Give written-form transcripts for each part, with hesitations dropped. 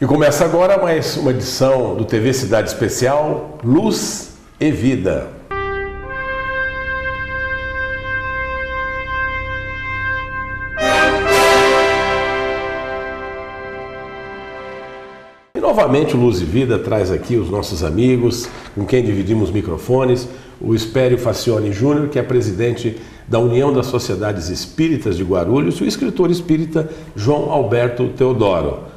E começa agora mais uma edição do TV Cidade Especial, Luz e Vida. E novamente o Luz e Vida traz aqui os nossos amigos, com quem dividimos microfones, o Espério Facione Júnior, que é presidente da União das Sociedades Espíritas de Guarulhos, e o escritor espírita João Alberto Teodoro.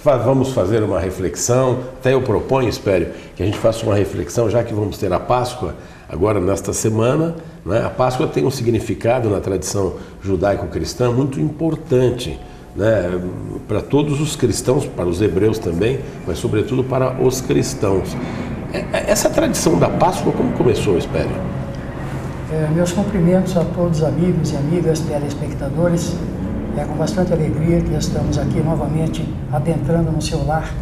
Vamos fazer uma reflexão, até eu proponho, Espério, que a gente faça uma reflexão, já que vamos ter a Páscoa agora nesta semana. A Páscoa tem um significado na tradição judaico-cristã muito importante, para todos os cristãos, para os hebreus também, mas sobretudo para os cristãos. Essa tradição da Páscoa, como começou, Espério? Meus cumprimentos a todos os amigos e amigas telespectadores. É com bastante alegria que estamos aqui novamente adentrando no seu lar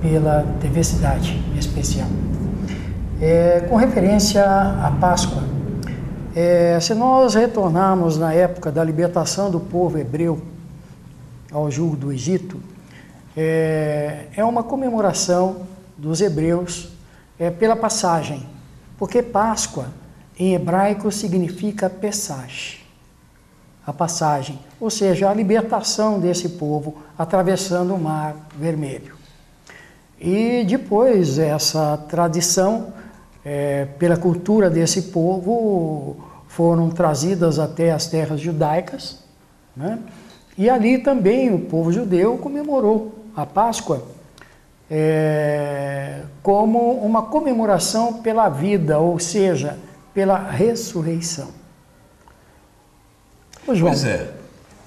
pela TV Cidade Especial. Com referência à Páscoa, se nós retornarmos na época da libertação do povo hebreu ao jugo do Egito, é uma comemoração dos hebreus pela passagem, porque Páscoa em hebraico significa Pesach, a passagem, ou seja, a libertação desse povo atravessando o Mar Vermelho. E depois essa tradição, pela cultura desse povo, foram trazidas até as terras judaicas, E ali também o povo judeu comemorou a Páscoa como uma comemoração pela vida, ou seja, pela ressurreição. João. Pois é.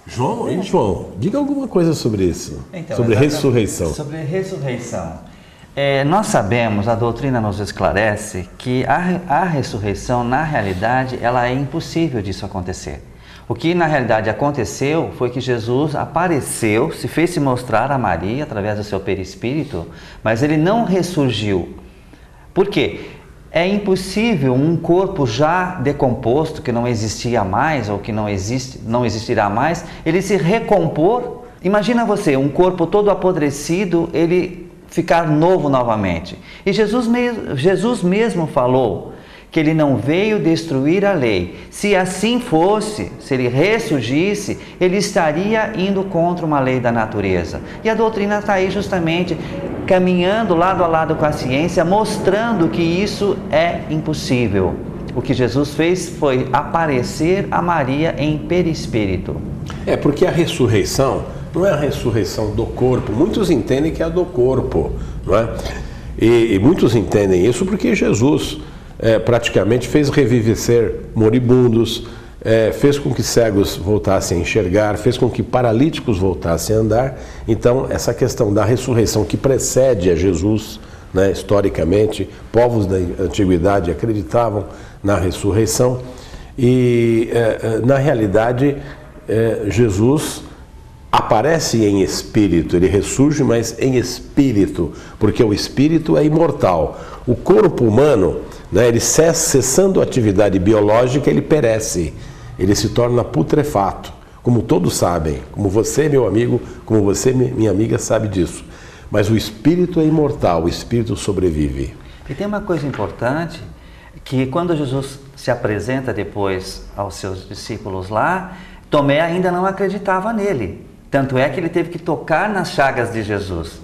João, diga alguma coisa sobre isso, sobre ressurreição. Sobre ressurreição. Nós sabemos, a doutrina nos esclarece, que a ressurreição, na realidade, ela é impossível disso acontecer. O que na realidade aconteceu foi que Jesus apareceu, se fez se mostrar a Maria através do seu perispírito, mas ele não ressurgiu. Por quê? É impossível um corpo já decomposto, que não existia mais ou que não existirá mais, ele se recompor. Imagina você, um corpo todo apodrecido, ele ficar novo novamente. E Jesus mesmo falou que ele não veio destruir a lei. Se assim fosse, se ele ressurgisse, ele estaria indo contra uma lei da natureza. E a doutrina está aí justamente caminhando lado a lado com a ciência, mostrando que isso é impossível. O que Jesus fez foi aparecer a Maria em perispírito. Porque a ressurreição não é a ressurreição do corpo. Muitos entendem que é a do corpo, não é? E muitos entendem isso porque Jesus praticamente fez revivecer moribundos, fez com que cegos voltassem a enxergar, fez com que paralíticos voltassem a andar. Então, essa questão da ressurreição que precede a Jesus, historicamente, povos da antiguidade acreditavam na ressurreição e, na realidade, Jesus aparece em espírito, ele ressurge, mas em espírito, porque o espírito é imortal. O corpo humano, ele cessando a atividade biológica, ele perece, ele se torna putrefato, como todos sabem, como você, meu amigo, como você, minha amiga, sabe disso. Mas o espírito é imortal, o espírito sobrevive. E tem uma coisa importante, que quando Jesus se apresenta depois aos seus discípulos lá, Tomé ainda não acreditava nele. Tanto é que ele teve que tocar nas chagas de Jesus,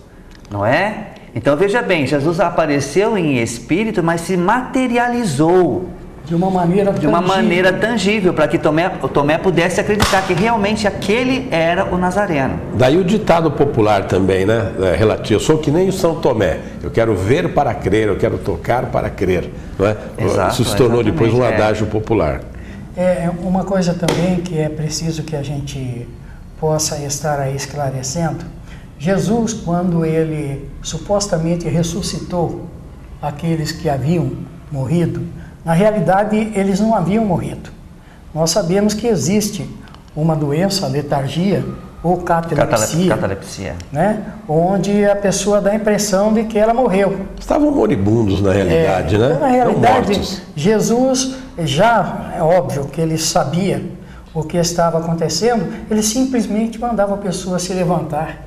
não é? Então veja bem, Jesus apareceu em espírito, mas se materializou de uma maneira tangível, para que Tomé pudesse acreditar que realmente aquele era o Nazareno. Daí o ditado popular também, relativo, eu sou que nem o São Tomé, eu quero ver para crer, eu quero tocar para crer, não é? Exato, isso se tornou depois um adágio popular. Uma coisa também que é preciso que a gente possa estar aí esclarecendo: Jesus, quando ele supostamente ressuscitou aqueles que haviam morrido, na realidade eles não haviam morrido. Nós sabemos que existe uma doença, letargia ou catalepsia, onde a pessoa dá a impressão de que ela morreu. Estavam moribundos na realidade, Na realidade, Jesus já, é óbvio que ele sabia o que estava acontecendo, ele simplesmente mandava a pessoa se levantar.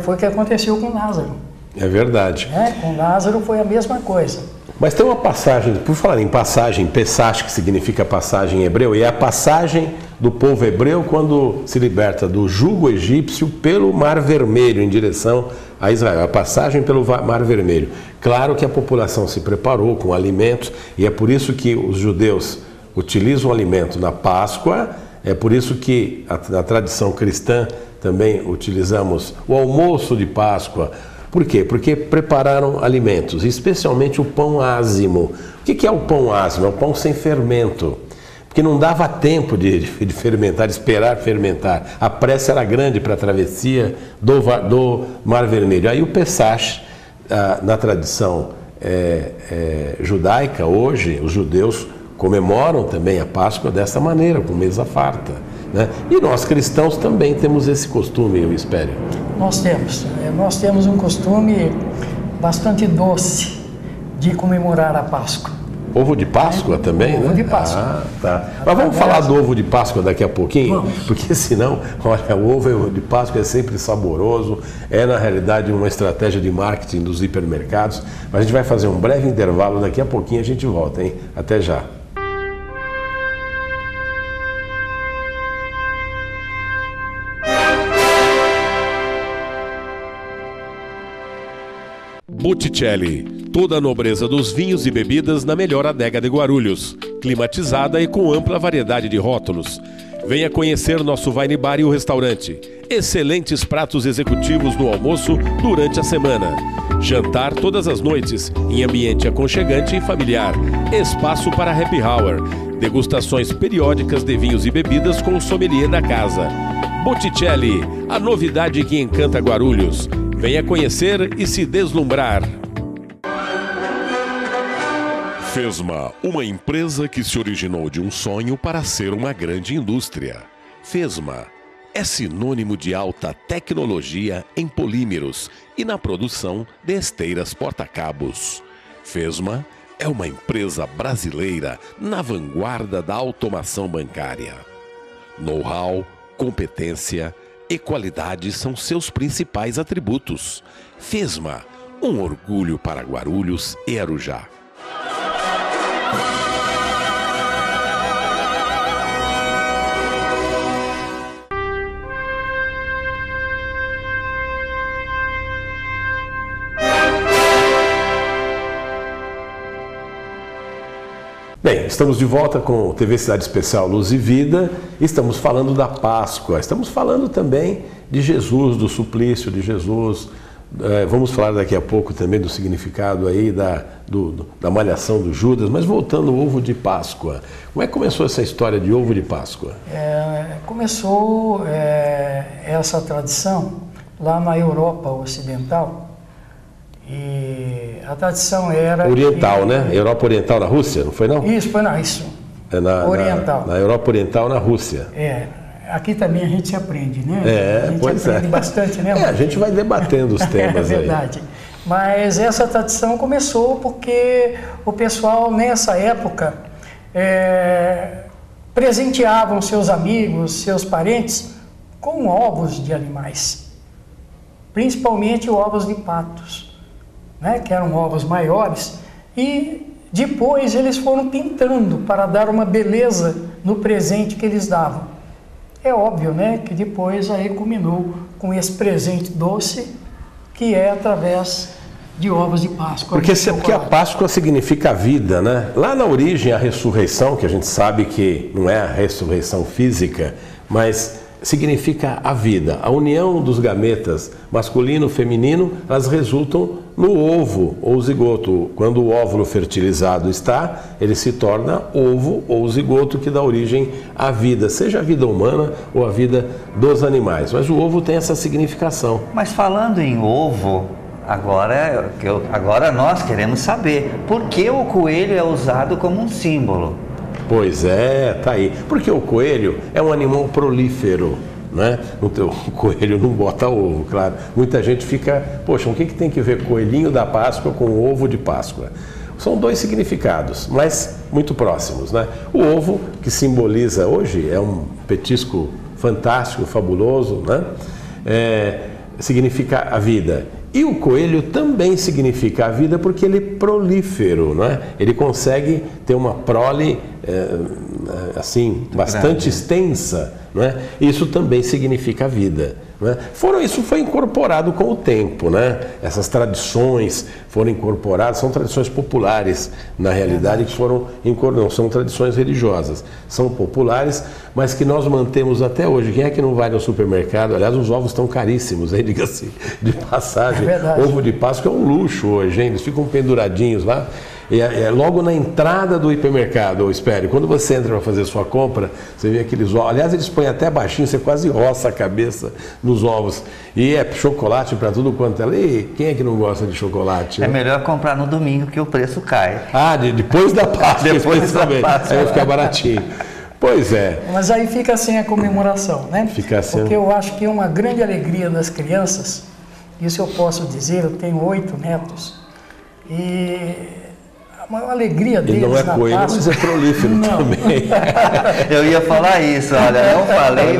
Foi o que aconteceu com Lázaro. É verdade. Com Lázaro foi a mesma coisa. Mas tem uma passagem, por falar em passagem, Pesach, que significa passagem em hebreu, e é a passagem do povo hebreu quando se liberta do jugo egípcio pelo Mar Vermelho em direção a Israel, a passagem pelo Mar Vermelho. Claro que a população se preparou com alimentos, e é por isso que os judeus utilizam o alimento na Páscoa, é por isso que na tradição cristã também utilizamos o almoço de Páscoa. Por quê? Porque prepararam alimentos, especialmente o pão ázimo. O que é o pão ázimo? É o pão sem fermento. Porque não dava tempo de fermentar, de esperar fermentar. A pressa era grande para a travessia do Mar Vermelho. Aí o Pesach, na tradição judaica, hoje, os judeus comemoram também a Páscoa dessa maneira, com mesa farta. Né? E nós cristãos também temos esse costume, eu espero. Nós temos um costume bastante doce de comemorar a Páscoa. Ovo de Páscoa também, ovo né? De Páscoa. Ah, tá. Mas vamos falar do ovo de Páscoa daqui a pouquinho? Vamos. Porque senão, olha, o ovo de Páscoa é sempre saboroso, é na realidade uma estratégia de marketing dos hipermercados. Mas a gente vai fazer um breve intervalo, daqui a pouquinho a gente volta, hein? Até já. Botticelli, toda a nobreza dos vinhos e bebidas na melhor adega de Guarulhos, climatizada e com ampla variedade de rótulos. Venha conhecer nosso wine bar e o restaurante. Excelentes pratos executivos no almoço durante a semana. Jantar todas as noites, em ambiente aconchegante e familiar. Espaço para happy hour. Degustações periódicas de vinhos e bebidas com o sommelier da casa. Botticelli, a novidade que encanta Guarulhos. Venha conhecer e se deslumbrar. Fesma, uma empresa que se originou de um sonho para ser uma grande indústria. Fesma é sinônimo de alta tecnologia em polímeros e na produção de esteiras porta-cabos. Fesma é uma empresa brasileira na vanguarda da automação bancária. Know-how, competência e qualidade são seus principais atributos. Fesma, um orgulho para Guarulhos e Arujá. Bem, estamos de volta com o TV Cidade Especial Luz e Vida. Estamos falando da Páscoa, estamos falando também de Jesus, do suplício de Jesus. Vamos falar daqui a pouco também do significado aí da malhação do Judas, mas voltando ao ovo de Páscoa. Como é que começou essa história de ovo de Páscoa? Começou essa tradição lá na Europa Ocidental. E a tradição era... Oriental, né? Europa Oriental na Rússia, não foi não? Isso, foi isso. Oriental. Na Europa Oriental na Rússia. Aqui também a gente se aprende, né? A gente aprende bastante, né? A gente vai debatendo os temas aí. É verdade. Mas essa tradição começou porque o pessoal nessa época presenteavam seus amigos, seus parentes com ovos de animais. Principalmente ovos de patos. Né, que eram ovos maiores, e depois eles foram pintando para dar uma beleza no presente que eles davam. É óbvio, né, que depois aí culminou com esse presente doce, que é através de ovos de Páscoa. Porque a Páscoa significa a vida, né? Lá na origem, a ressurreição, que a gente sabe que não é a ressurreição física, mas significa a vida. A união dos gametas masculino e feminino, elas resultam no ovo ou zigoto. Quando o óvulo fertilizado está, ele se torna ovo ou zigoto, que dá origem à vida, seja a vida humana ou a vida dos animais. Mas o ovo tem essa significação. Mas falando em ovo, agora nós queremos saber por que o coelho é usado como um símbolo. Pois é, tá aí. Porque o coelho é um animal prolífero, né? O coelho não bota ovo, claro. Muita gente fica, poxa, o que tem que ver coelhinho da Páscoa com o ovo de Páscoa? São dois significados, mas muito próximos, né? O ovo, que simboliza hoje, é um petisco fantástico, fabuloso, né? significa a vida. E o coelho também significa a vida porque ele é prolífero, não é? Ele consegue ter uma prole assim, bastante extensa, não é? Isso também significa a vida. Né? Isso foi incorporado com o tempo, né? Essas tradições foram incorporadas, são tradições populares, na realidade, que foram não são tradições religiosas, são populares, mas que nós mantemos até hoje. Quem é que não vai no supermercado? Aliás, os ovos estão caríssimos, hein? Diga-se de passagem. Ovo de Páscoa é um luxo hoje, hein? Eles ficam penduradinhos lá. E logo na entrada do hipermercado, ou espere, quando você entra para fazer sua compra, você vê aqueles ovos. Aliás, eles põem até baixinho, você quase roça a cabeça nos ovos. E é chocolate para tudo quanto é. E quem é que não gosta de chocolate? É melhor comprar no domingo que o preço cai. Depois da Páscoa. Depois da Páscoa. Aí vai ficar baratinho. Pois é. Mas aí fica sem a comemoração, né? Fica sem. Porque eu acho que uma grande alegria das crianças, isso eu posso dizer, eu tenho 8 netos, e uma alegria deles na Páscoa. Ele não é coelho, mas é prolífero também. Eu ia falar isso, olha, não falei.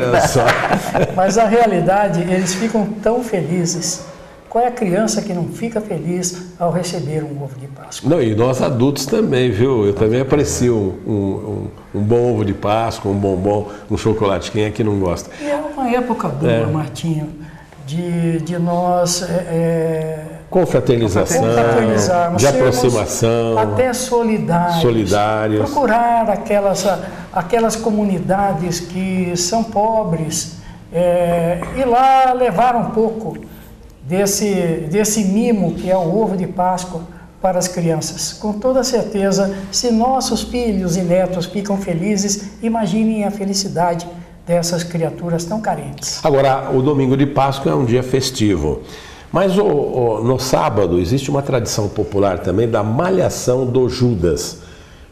Mas a realidade, eles ficam tão felizes. Qual é a criança que não fica feliz ao receber um ovo de Páscoa? Não, e nós adultos também, viu? Eu também aprecio um bom ovo de Páscoa, um bombom, um chocolate. Quem é que não gosta? E é uma época boa, Martinho, de nós... confraternizar, de aproximação, até solidários, procurar aquelas comunidades que são pobres, e lá levar um pouco desse mimo que é o ovo de Páscoa para as crianças. Com toda certeza, se nossos filhos e netos ficam felizes, imaginem a felicidade dessas criaturas tão carentes. Agora, o domingo de Páscoa é um dia festivo. Mas no sábado existe uma tradição popular também da malhação do Judas.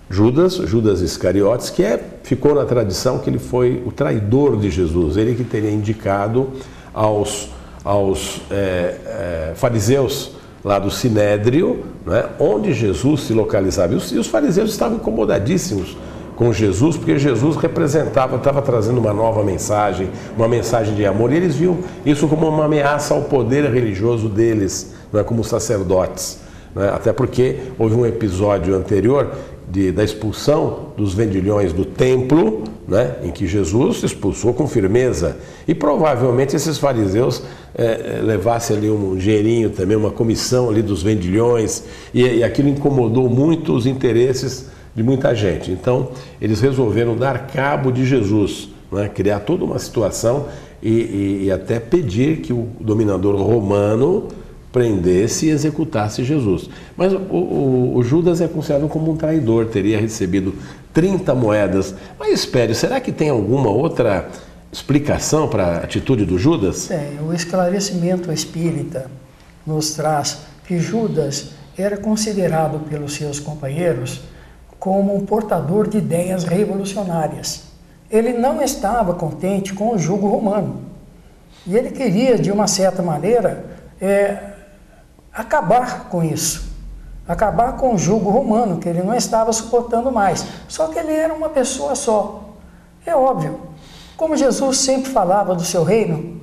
Judas Iscariotes, que ficou na tradição que ele foi o traidor de Jesus. Ele que teria indicado aos fariseus lá do Sinédrio, né, onde Jesus se localizava. E os fariseus estavam incomodadíssimos com Jesus, porque Jesus estava trazendo uma nova mensagem, uma mensagem de amor, e eles viam isso como uma ameaça ao poder religioso deles, né, como sacerdotes. Né, até porque houve um episódio anterior da expulsão dos vendilhões do templo, né, em que Jesus expulsou com firmeza. E provavelmente esses fariseus levassem ali um dinheirinho também, uma comissão ali dos vendilhões, e aquilo incomodou muito os interesses de muita gente. Então, eles resolveram dar cabo de Jesus, né? Criar toda uma situação e até pedir que o dominador romano prendesse e executasse Jesus. Mas o Judas é considerado como um traidor, teria recebido 30 moedas. Mas espere, será que tem alguma outra explicação para a atitude do Judas? O esclarecimento espírita nos traz que Judas era considerado pelos seus companheiros como um portador de ideias revolucionárias. Ele não estava contente com o jugo romano. E ele queria, de uma certa maneira, acabar com isso. Acabar com o jugo romano, que ele não estava suportando mais. Só que ele era uma pessoa só. É óbvio. Como Jesus sempre falava do seu reino,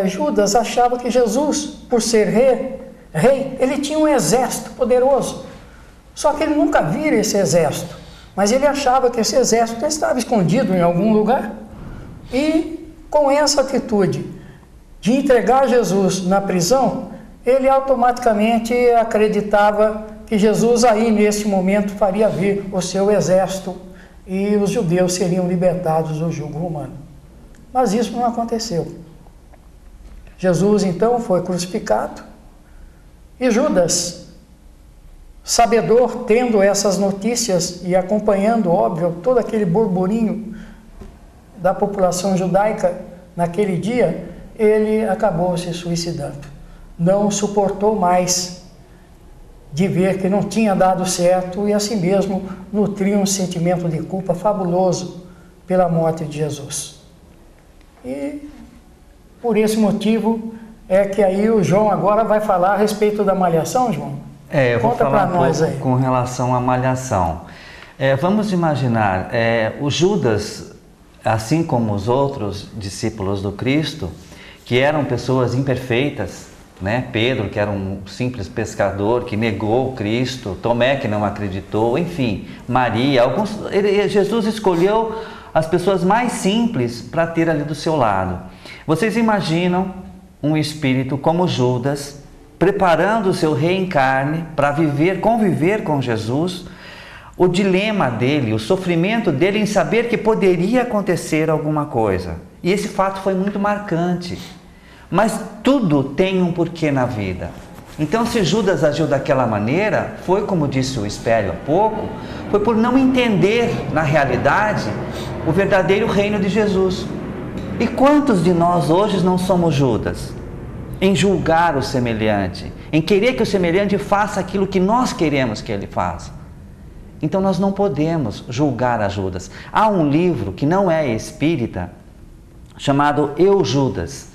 Judas achava que Jesus, por ser rei, ele tinha um exército poderoso. Só que ele nunca vira esse exército, mas ele achava que esse exército estava escondido em algum lugar. E com essa atitude de entregar Jesus na prisão, ele automaticamente acreditava que Jesus aí nesse momento faria vir o seu exército e os judeus seriam libertados do jugo romano. Mas isso não aconteceu. Jesus então foi crucificado e Judas, sabedor, tendo essas notícias e acompanhando, óbvio, todo aquele burburinho da população judaica naquele dia, ele acabou se suicidando. Não suportou mais de ver que não tinha dado certo e assim mesmo nutria um sentimento de culpa fabuloso pela morte de Jesus. E por esse motivo é que aí o João agora vai falar a respeito da malhação, João. Eu vou falar um pouco com relação à malhação. Vamos imaginar, o Judas, assim como os outros discípulos do Cristo, que eram pessoas imperfeitas, né? Pedro, que era um simples pescador, que negou Cristo, Tomé, que não acreditou, enfim, Maria, Jesus escolheu as pessoas mais simples para ter ali do seu lado. Vocês imaginam um espírito como Judas, preparando o seu reencarne para conviver com Jesus, o dilema dele, o sofrimento dele em saber que poderia acontecer alguma coisa. E esse fato foi muito marcante. Mas tudo tem um porquê na vida. Então, se Judas agiu daquela maneira, foi como disse o Espério há pouco, foi por não entender, na realidade, o verdadeiro reino de Jesus. E quantos de nós hoje não somos Judas? Em julgar o semelhante, em querer que o semelhante faça aquilo que nós queremos que ele faça. Então, nós não podemos julgar a Judas. Há um livro que não é espírita, chamado Eu, Judas.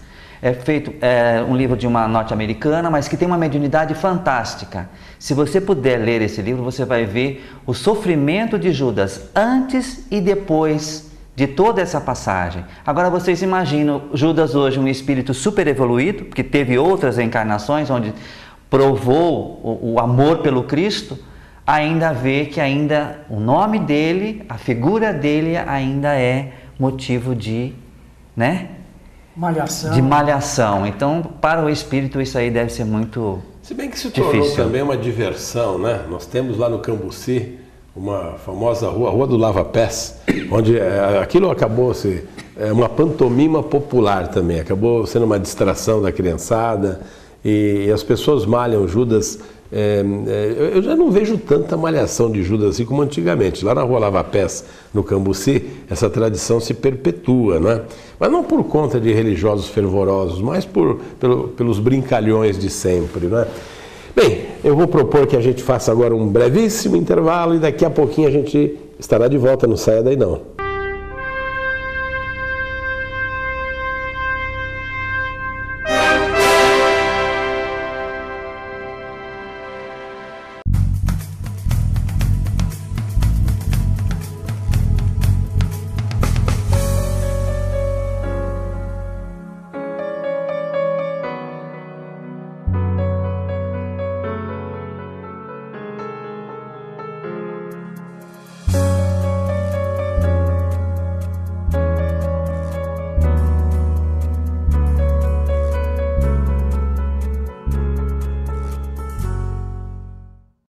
É um livro de uma norte-americana, mas que tem uma mediunidade fantástica. Se você puder ler esse livro, você vai ver o sofrimento de Judas antes e depois de toda essa passagem. Agora vocês imaginam Judas hoje um espírito super evoluído, porque teve outras encarnações onde provou o amor pelo Cristo, ainda vê que ainda o nome dele, a figura dele ainda é motivo de, né? De malhação. Então, para o espírito, isso aí deve ser muito difícil. Se bem que se tornou também uma diversão, né? Nós temos lá no Cambuci uma famosa rua, a Rua do Lava Pés, onde aquilo acabou uma pantomima popular também, acabou sendo uma distração da criançada e as pessoas malham Judas. Eu já não vejo tanta malhação de Judas assim como antigamente. Lá na Rua Lava Pés, no Cambuci, essa tradição se perpetua, não é? Mas não por conta de religiosos fervorosos, mas pelos brincalhões de sempre, não é? Bem, eu vou propor que a gente faça agora um brevíssimo intervalo e daqui a pouquinho a gente estará de volta, não saia daí não.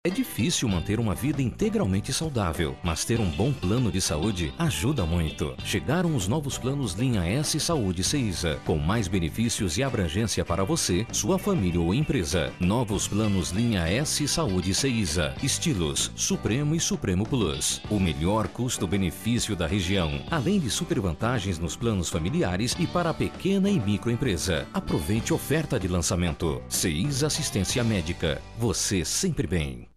É difícil manter uma vida integralmente saudável, mas ter um bom plano de saúde ajuda muito. Chegaram os novos planos Linha S Saúde CEISA, com mais benefícios e abrangência para você, sua família ou empresa. Novos planos Linha S Saúde CEISA, estilos Supremo e Supremo Plus. O melhor custo-benefício da região, além de super vantagens nos planos familiares e para a pequena e microempresa. Aproveite a oferta de lançamento. CEISA Assistência Médica. Você sempre bem.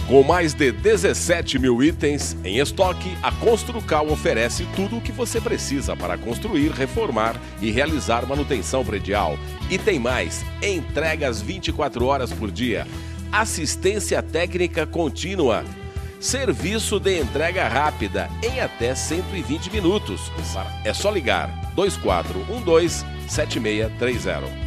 Com mais de 17 mil itens em estoque, a Construcal oferece tudo o que você precisa para construir, reformar e realizar manutenção predial. E tem mais, entregas 24 horas por dia, assistência técnica contínua, serviço de entrega rápida em até 120 minutos. É só ligar 2412-7630.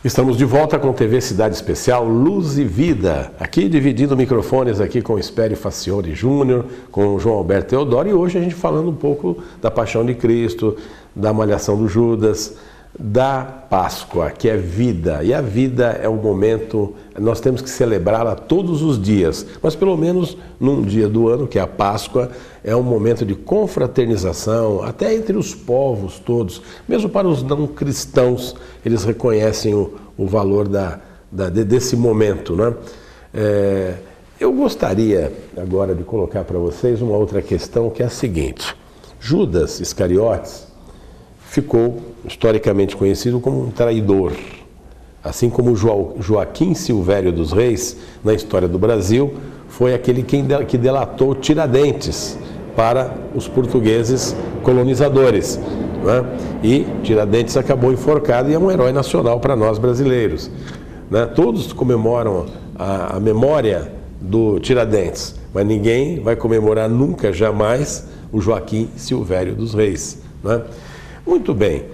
Estamos de volta com TV Cidade Especial Luz e Vida, aqui dividindo microfones aqui com o Espério Facione Júnior, com o João Alberto Teodoro, e hoje a gente falando um pouco da Paixão de Cristo, da Malhação do Judas, da Páscoa, que é vida, e a vida é um momento, nós temos que celebrá-la todos os dias, mas pelo menos num dia do ano, que é a Páscoa, é um momento de confraternização, até entre os povos todos, mesmo para os não cristãos, eles reconhecem o valor desse momento, né? Eu gostaria agora de colocar para vocês uma outra questão, que é a seguinte: Judas Iscariotes ficou historicamente conhecido como um traidor, assim como Joaquim Silvério dos Reis, na história do Brasil, foi aquele que delatou Tiradentes para os portugueses colonizadores. né? E Tiradentes acabou enforcado e é um herói nacional para nós brasileiros, né? Todos comemoram a memória do Tiradentes, mas ninguém vai comemorar nunca, jamais, o Joaquim Silvério dos Reis, né? Muito bem.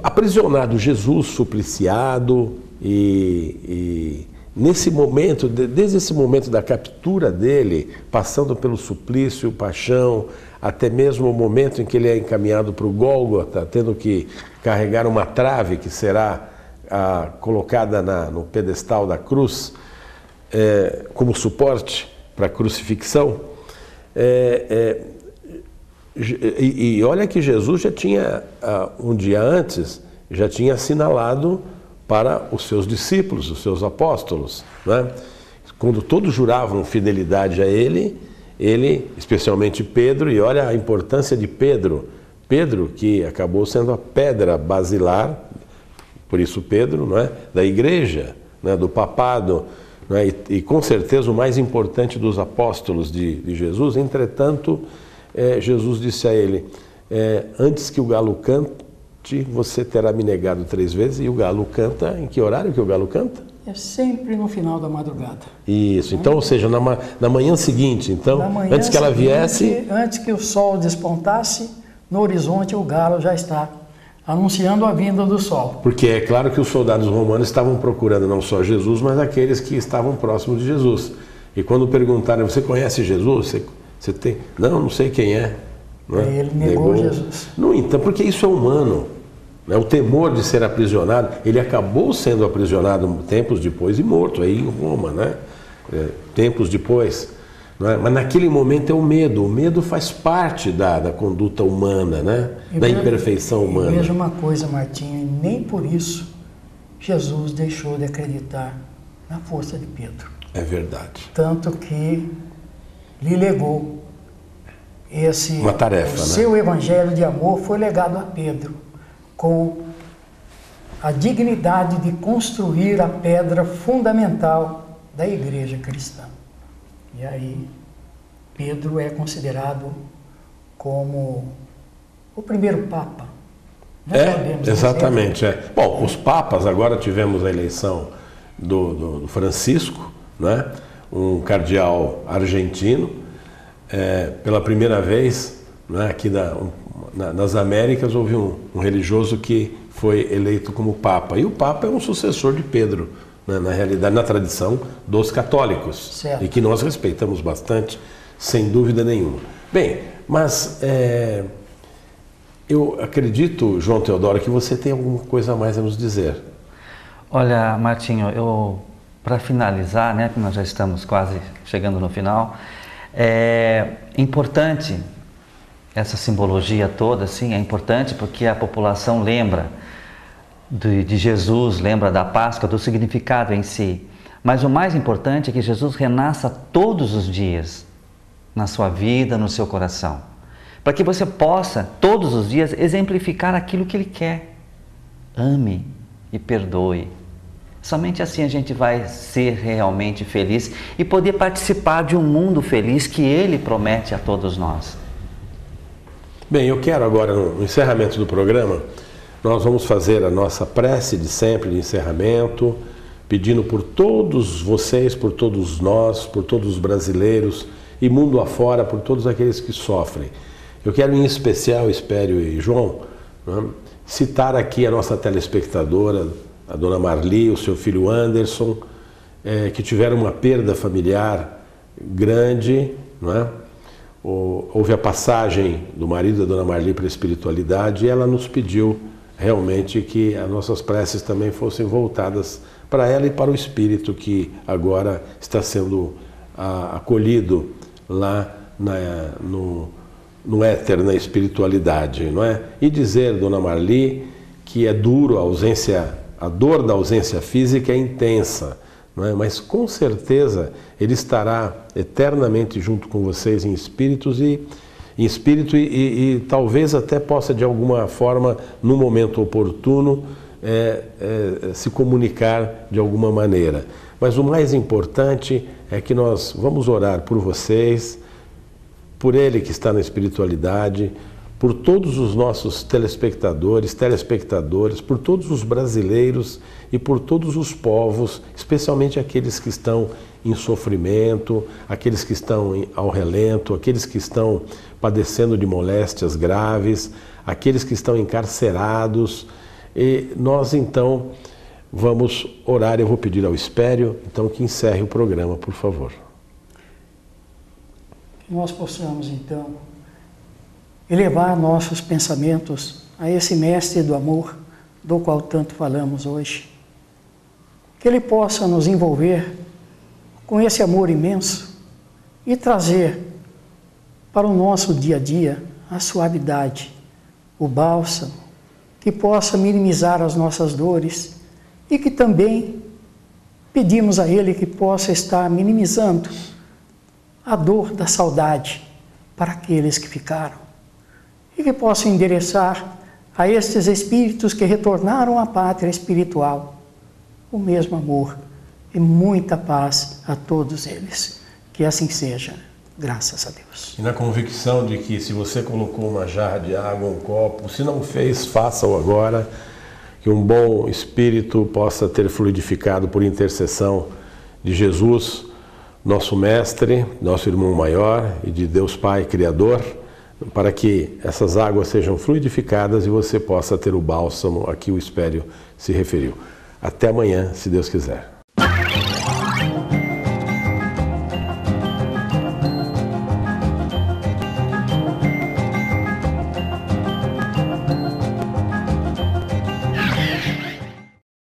Aprisionado, Jesus supliciado e nesse momento, desde esse momento da captura dele, passando pelo suplício, paixão, até mesmo o momento em que ele é encaminhado para o Gólgota, tendo que carregar uma trave que será colocada no pedestal da cruz, como suporte para a crucifixão. E olha que Jesus já tinha, um dia antes, já tinha assinalado para os seus discípulos, os seus apóstolos, né? Quando todos juravam fidelidade a ele, especialmente Pedro, e olha a importância de Pedro, que acabou sendo a pedra basilar, por isso Pedro, não é? Da igreja, né? Do papado, não é? E com certeza o mais importante dos apóstolos de Jesus. Entretanto, Jesus disse a ele, antes que o galo cante, você terá me negado 3 vezes. E o galo canta, em que horário que o galo canta? É sempre no final da madrugada. Isso, então, ou seja, na manhã seguinte, então, antes que ela viesse... Antes que o sol despontasse, no horizonte o galo já está anunciando a vinda do sol. Porque é claro que os soldados romanos estavam procurando não só Jesus, mas aqueles que estavam próximos de Jesus. E quando perguntaram, você conhece Jesus? Você tem... Não sei quem é. Ele negou Jesus. Não, então, porque isso é humano, né? O temor de ser aprisionado, ele acabou sendo aprisionado tempos depois e morto aí em Roma, né? Tempos depois, não é? Mas naquele momento é o medo faz parte da conduta humana, né? Da imperfeição humana. Veja uma coisa, Martinho, e nem por isso Jesus deixou de acreditar na força de Pedro. É verdade. Tanto que lhe legou uma tarefa, o seu evangelho de amor foi legado a Pedro, com a dignidade de construir a pedra fundamental da igreja cristã. E aí, Pedro é considerado como o primeiro papa. Exatamente. Bom, os papas, agora tivemos a eleição do Francisco, né? Um cardeal argentino. Pela primeira vez, né, aqui nas Américas, houve um religioso que foi eleito como Papa. E o Papa é um sucessor de Pedro, né, na realidade, na tradição dos católicos. Certo. E que nós respeitamos bastante, sem dúvida nenhuma. Bem, mas eu acredito, João Teodoro, que você tem alguma coisa a mais a nos dizer. Olha, Martinho, para finalizar, né, que nós já estamos quase chegando no final, é importante essa simbologia toda, assim, é importante porque a população lembra de Jesus, lembra da Páscoa, do significado em si. Mas o mais importante é que Jesus renasça todos os dias na sua vida, no seu coração, para que você possa, todos os dias, exemplificar aquilo que Ele quer. Ame e perdoe. Somente assim a gente vai ser realmente feliz e poder participar de um mundo feliz que Ele promete a todos nós. Bem, eu quero agora, no encerramento do programa, nós vamos fazer a nossa prece de sempre, de encerramento, pedindo por todos vocês, por todos nós, por todos os brasileiros e mundo afora, por todos aqueles que sofrem. Eu quero em especial, Espério e João, né, citar aqui a nossa telespectadora, a dona Marli, o seu filho Anderson, que tiveram uma perda familiar grande, não é? Houve a passagem do marido da dona Marli para a espiritualidade e ela nos pediu realmente que as nossas preces também fossem voltadas para ela e para o espírito que agora está sendo acolhido lá no éter, na espiritualidade, não é? E dizer, dona Marli, que é duro a dor da ausência física é intensa, não é? Mas com certeza Ele estará eternamente junto com vocês em espírito e talvez até possa de alguma forma, no momento oportuno, se comunicar de alguma maneira. Mas o mais importante é que nós vamos orar por vocês, por ele que está na espiritualidade, por todos os nossos telespectadoras, por todos os brasileiros e por todos os povos, especialmente aqueles que estão em sofrimento, aqueles que estão ao relento, aqueles que estão padecendo de moléstias graves, aqueles que estão encarcerados. E nós então vamos orar. Eu vou pedir ao Espério então que encerre o programa, por favor. Que nós possamos então elevar nossos pensamentos a esse mestre do amor, do qual tanto falamos hoje. Que ele possa nos envolver com esse amor imenso e trazer para o nosso dia a dia a suavidade, o bálsamo, que possa minimizar as nossas dores e que também pedimos a ele que possa estar minimizando a dor da saudade para aqueles que ficaram. E que possa endereçar a estes espíritos que retornaram à pátria espiritual o mesmo amor e muita paz a todos eles. Que assim seja, graças a Deus. E na convicção de que se você colocou uma jarra de água, um copo, se não fez, faça-o agora, que um bom espírito possa ter fluidificado por intercessão de Jesus, nosso mestre, nosso irmão maior, e de Deus Pai Criador, para que essas águas sejam fluidificadas e você possa ter o bálsamo a que o Espério se referiu. Até amanhã, se Deus quiser.